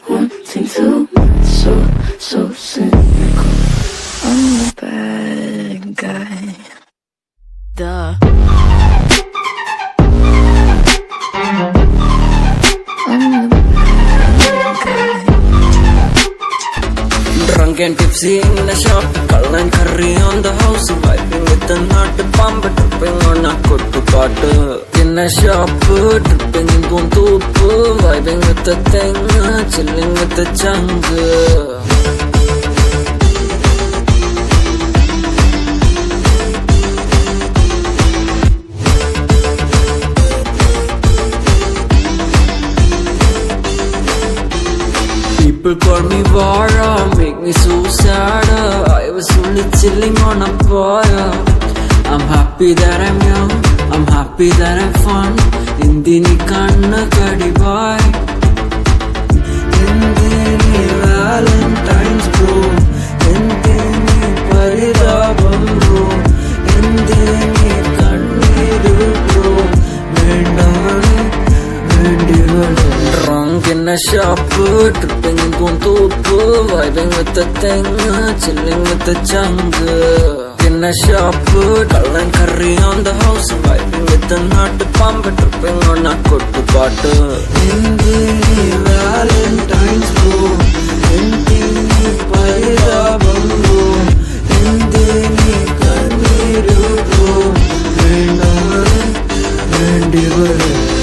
wanting too much, so cynical. I'm the bad guy. Duh. I'm the bad guy. Drunk and tipsy in the shop, cull and curry on the house, vibing with the nut bomb, tripping on a kuttu paatu. In a shop, tripping in Guntupu, vibing with the thing, chilling with the jungle. People call me Vara, make me so sad. I was only chilling on a boy. I'm happy that I'm young, I'm happy that I'm fun. Indini kanna kadi boy. Indini Valentine's bro. Indini paridabam bro. Indini kanniru bro. Drunk in a shop, tripping in Guntupu, vibing with the thing, chilling with the jungle. In a shop, cull and curry on the house, vibing with the nut bomb, tripping on a kuttu paatu. Indini Valentine's bro, indini paridabam bro, indini kanniru bro,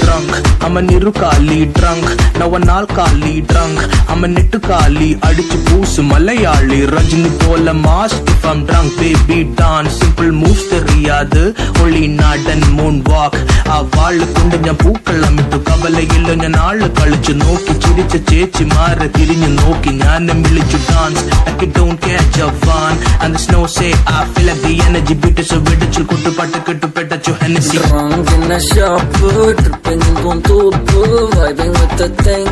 Drunk, I'm a nirukali drunk. Now a nalkali drunk. I'm a nittukali adichu poosu malayali. Rajini pola mass if I'm drunk. Baby dance, simple moves theriyadu. Only nadan moonwalk. Avaalu kondu njan pookalammittu kavalayilla njan naalu kalichu nokki chiricha chechi maara thirinju nokki njanam milichu dance like it don't catch a van. And the snow say I feel like the energy beat so vidichu kuttu pattu kettu petachu Hennessy. Drunk in a shop, tripping in Guntupu, vibing with the thing,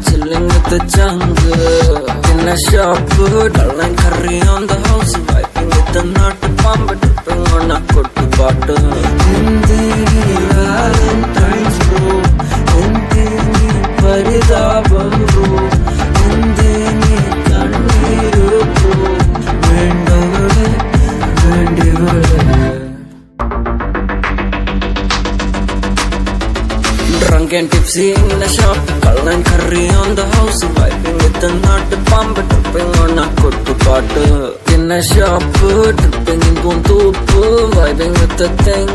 chilling with the jungle. In a shop, cull and curry on the house, vibing with the nut bomb, tripping on a kuttu paatu. Indini Valentine's bro, indini paridabam bro, indini kanniru bro, vendavale vendivale. Drunk and tipsy in the shop, cull and curry on the house, vibing with the nut bomb, tripping on a kuttu paatu. In a shop, tripping in Guntupu, vibing with the thing,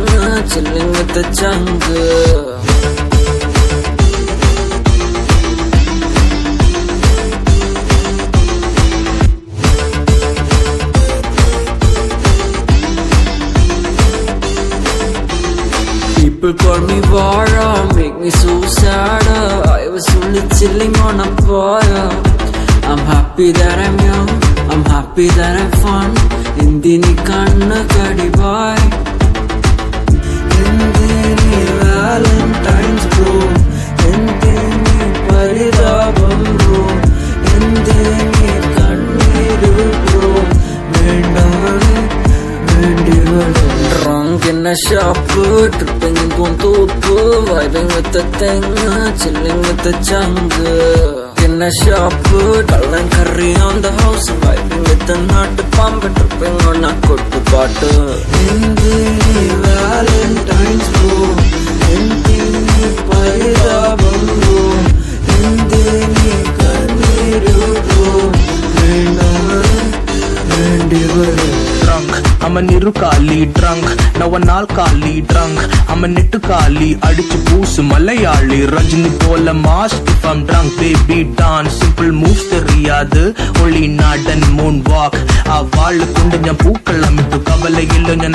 chilling with the jungle. People call me Vara, make me so sad. I was only chilling on a boy. I'm happy that I'm young, I'm happy that I'm fun. Indini kanna kadi boy. Indini Valentine's bro. Indini paridabam bro. Indini kanniru bro. Vendavale vendivale. Drunk in a shop, tripping in Guntupu, vibing with the thing, chilling with the jungle. In a shop, cull and curry on the house, vibing with the nut bomb, tripping on a kuttu paatu. Indini Valentine's bro, indini paridabam bro, indini kanniru bro, vendavale vendivale. Drunk, I'm a nirukali drunk. Now a nalkali drunk. I'm a nittukali adichu poosu malayali. Rajini pola mass if I'm drunk. Baby dance, simple moves theriyadu. Only nadan moonwalk. Avaalu kondu njan pookalammittu kavalayilla njan